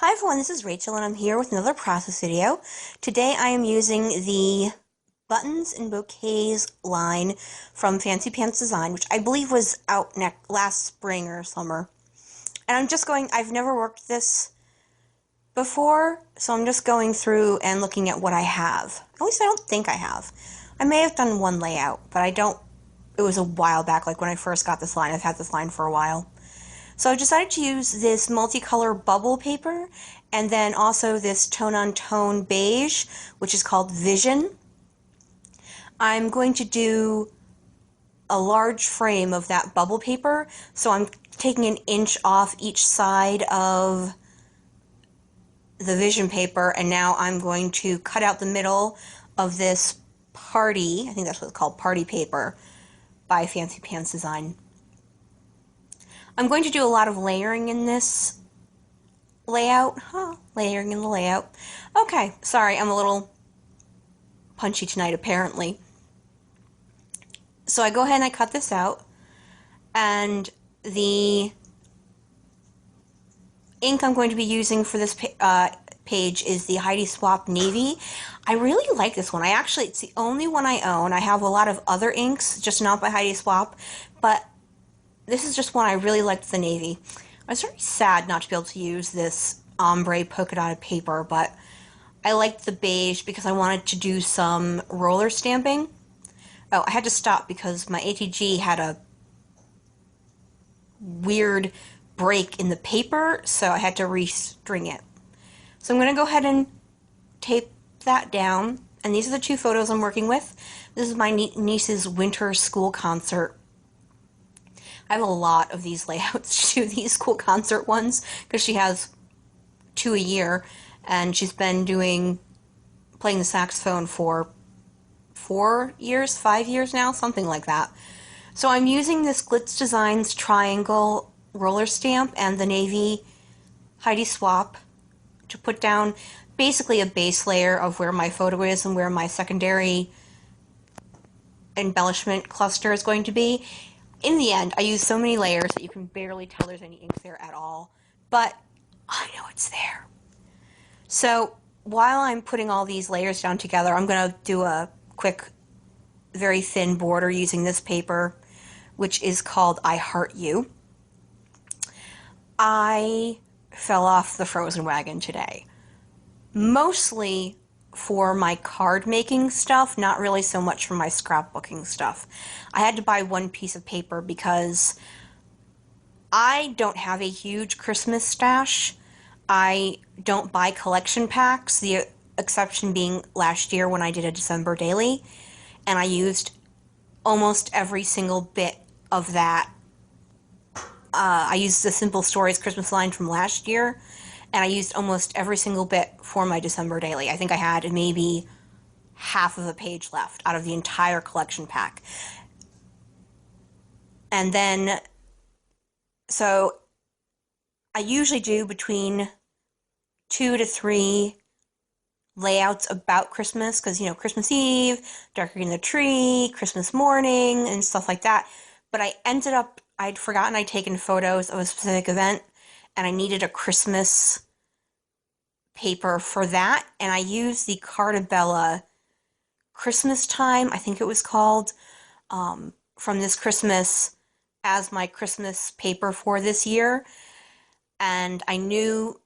Hi everyone, this is Rachel and I'm here with another process video. Today I am using the Buttons and Bouquets line from Fancy Pants Design, which I believe was out last spring or summer. And I've never worked this before, so I'm just going through and looking at what I have. At least I don't think I have. I may have done one layout, but it was a while back, like when I first got this line. I've had this line for a while. So I decided to use this multicolor bubble paper and then also this tone-on-tone beige, which is called Vision. I'm going to do a large frame of that bubble paper, so I'm taking an inch off each side of the Vision paper, and now I'm going to cut out the middle of this party, I think that's what it's called, party paper by Fancy Pants Design. I'm going to do a lot of layering in this layout. Layering in the layout. Okay, sorry, I'm a little punchy tonight, apparently. So I go ahead and I cut this out, and the ink I'm going to be using for this page is the Heidi Swapp Navy. I really like this one. It's the only one I own. I have a lot of other inks, just not by Heidi Swapp, but this is just one I really liked, the navy. I was very sad not to be able to use this ombre polka dotted paper, but I liked the beige because I wanted to do some roller stamping. Oh, I had to stop because my ATG had a weird break in the paper, so I had to restring it. So I'm going to go ahead and tape that down, and these are the two photos I'm working with. This is my niece's winter school concert. I have a lot of these layouts to do these school concert ones because she has 2 a year, and she's been playing the saxophone for 4 years, 5 years now, something like that. So I'm using this Glitz Designs triangle roller stamp and the navy Heidi Swapp to put down basically a base layer of where my photo is and where my secondary embellishment cluster is going to be. In the end, I use so many layers that you can barely tell there's any ink there at all, but I know it's there. So while I'm putting all these layers down together, I'm going to do a quick, very thin border using this paper, which is called I Heart You. I fell off the frozen wagon today, mostly for my card making stuff, not really so much for my scrapbooking stuff. I had to buy one piece of paper because I don't have a huge Christmas stash. I don't buy collection packs, the exception being last year when I did a December daily, and I used almost every single bit of that. I used the Simple Stories Christmas line from last year, and I used almost every single bit for my December daily. I think I had maybe half of a page left out of the entire collection pack. And then, so I usually do between 2 to 3 layouts about Christmas, because, Christmas Eve, decorating the tree, Christmas morning, and stuff like that. But I'd forgotten I'd taken photos of a specific event, and I needed a Christmas paper for that, and I used the Cartabella Christmas Time, I think it was called, from this Christmas as my Christmas paper for this year. And I knew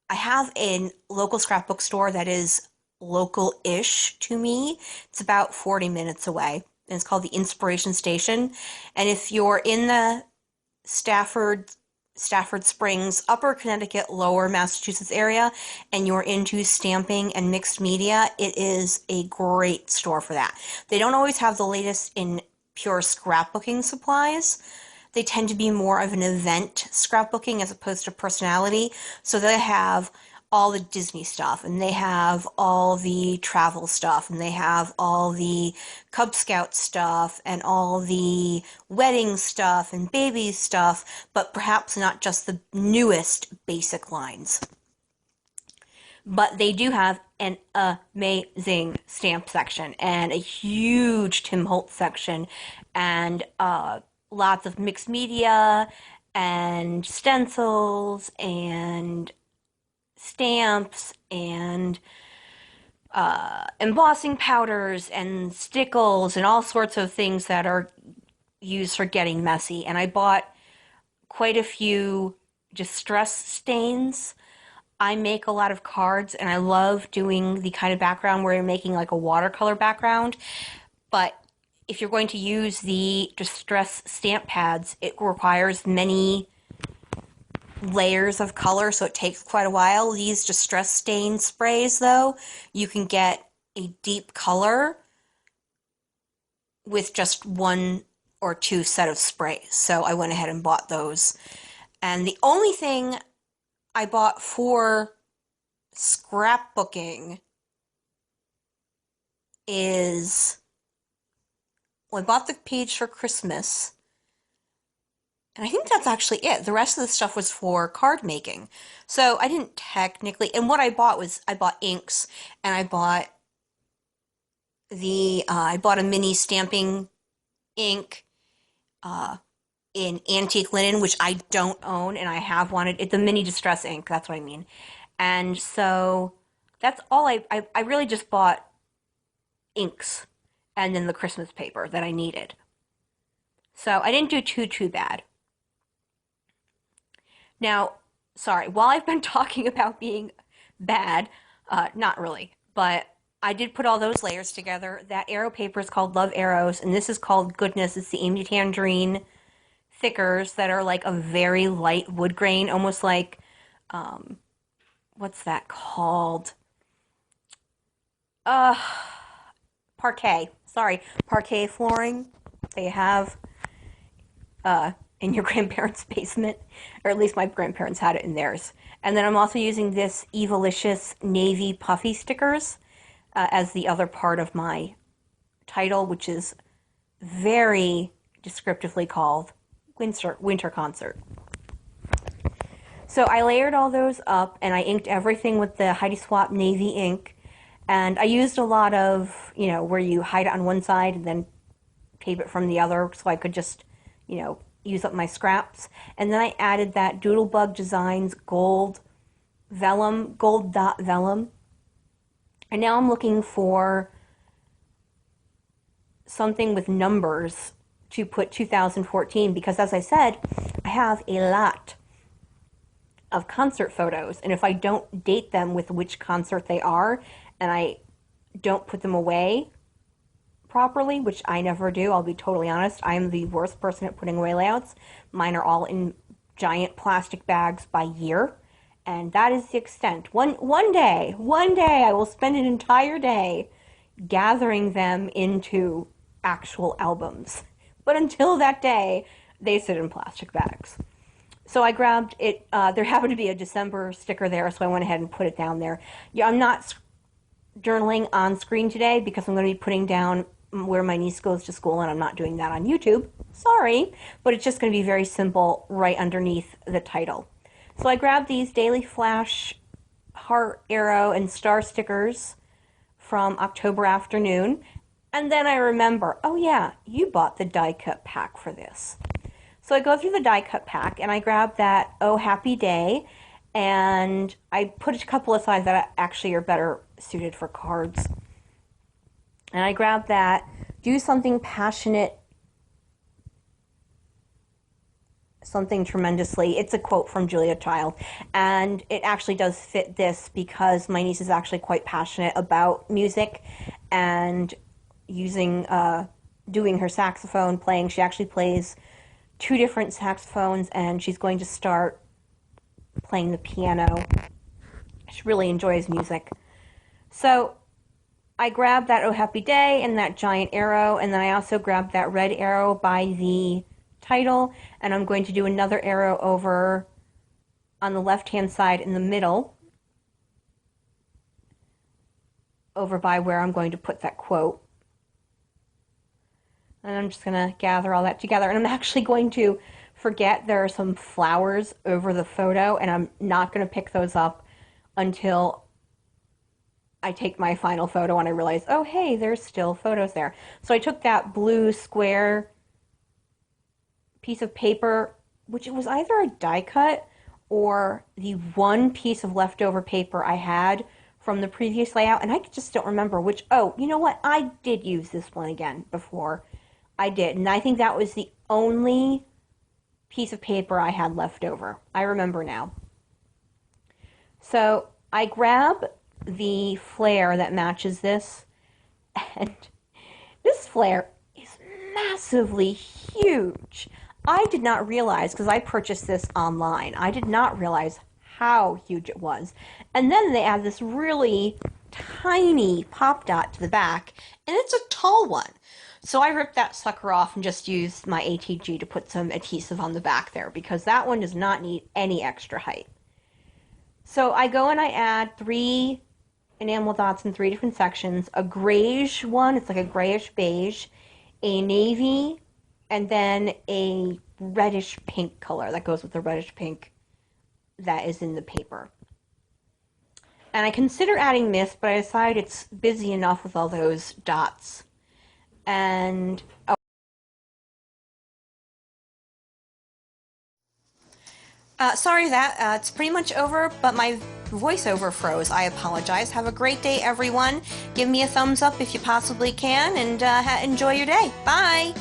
I have a local scrapbook store that is local-ish to me. It's about 40 minutes away, and it's called the Inspiration Station. And if you're in the Stafford Springs, Upper Connecticut, Lower Massachusetts area, and you're into stamping and mixed media, it is a great store for that. They don't always have the latest in pure scrapbooking supplies. They tend to be more of an event scrapbooking as opposed to personality. So they have all the Disney stuff, and they have all the travel stuff, and they have all the Cub Scout stuff, and all the wedding stuff, and baby stuff, but perhaps not just the newest basic lines. But they do have an amazing stamp section, and a huge Tim Holtz section, and lots of mixed media, and stencils, and stamps and embossing powders and stickles and all sorts of things that are used for getting messy. And I bought quite a few distress stains. I make a lot of cards and I love doing the kind of background where you're making like a watercolor background. But if you're going to use the distress stamp pads, it requires many layers of color, so it takes quite a while. These distress stain sprays, though, you can get a deep color with just one or two set of sprays. So I went ahead and bought those. And the only thing I bought for scrapbooking is, well, I bought the page for Christmas, and I think that's actually it. The rest of the stuff was for card making. So I didn't technically, and what I bought was, I bought inks, and I bought I bought a mini stamping ink, in antique linen, which I don't own, and I have wanted. It's a mini distress ink, that's what I mean. And so that's all I really just bought inks and then the Christmas paper that I needed. So I didn't do too bad. Now, sorry, while I've been talking about being bad, not really, but I did put all those layers together. That arrow paper is called Love Arrows, and this is called Goodness. It's the Amy Tangerine thickers that are like a very light wood grain, almost like, what's that called? Parquet. Sorry, parquet flooring they have in your grandparents' basement, or at least my grandparents had it in theirs. And then I'm also using this Evilicious Navy Puffy stickers as the other part of my title, which is very descriptively called Winter Concert. So I layered all those up, and I inked everything with the Heidi Swapp Navy ink. And I used a lot of, where you hide it on one side and then tape it from the other, so I could just, use up my scraps. And then I added that Doodlebug Designs gold vellum, gold dot vellum. And now I'm looking for something with numbers to put 2014, because as I said, I have a lot of concert photos, and if I don't date them with which concert they are, and I don't put them away properly, which I never do, I'll be totally honest, I am the worst person at putting away layouts. Mine are all in giant plastic bags by year, and that is the extent. One day I will spend an entire day gathering them into actual albums. But until that day, they sit in plastic bags. So I grabbed it. There happened to be a December sticker there, so I went ahead and put it down there. Yeah, I'm not journaling on screen today because I'm going to be putting down where my niece goes to school, and I'm not doing that on YouTube. Sorry, but it's just going to be very simple right underneath the title. So I grabbed these Daily Flash heart, arrow, and star stickers from October Afternoon. And then I remember, oh yeah, you bought the die cut pack for this. So I go through the die cut pack and I grab that Oh Happy Day, and I put a couple aside that actually are better suited for cards. And I grab that, Do Something Passionate, Something Tremendously. It's a quote from Julia Child, and it actually does fit this because my niece is actually quite passionate about music and doing her saxophone playing. She actually plays 2 different saxophones, and she's going to start playing the piano. She really enjoys music. So I grabbed that Oh Happy Day and that giant arrow, and then I also grabbed that red arrow by the title, and I'm going to do another arrow over on the left-hand side in the middle, over by where I'm going to put that quote. And I'm just going to gather all that together. And I'm actually going to forget there are some flowers over the photo, and I'm not going to pick those up until I take my final photo and I realize, oh, hey, there's still photos there. So I took that blue square piece of paper, which it was either a die cut or the one piece of leftover paper I had from the previous layout, and I just don't remember which. Oh, you know what? I did use this one again before. I did, and I think that was the only piece of paper I had left over. I remember now. So I grab the flare that matches this, and this flare is massively huge. I did not realize, because I purchased this online, I did not realize how huge it was. And then they add this really tiny pop dot to the back, and it's a tall one. So I ripped that sucker off and just used my ATG to put some adhesive on the back there, because that one does not need any extra height. So I go and I add 3 enamel dots in 3 different sections, a grayish one, it's like a grayish beige, a navy, and then a reddish pink color that goes with the reddish pink that is in the paper. And I consider adding this, but I decide it's busy enough with all those dots. And sorry that it's pretty much over, but my voiceover froze. I apologize. Have a great day, everyone. Give me a thumbs up if you possibly can, and enjoy your day. Bye!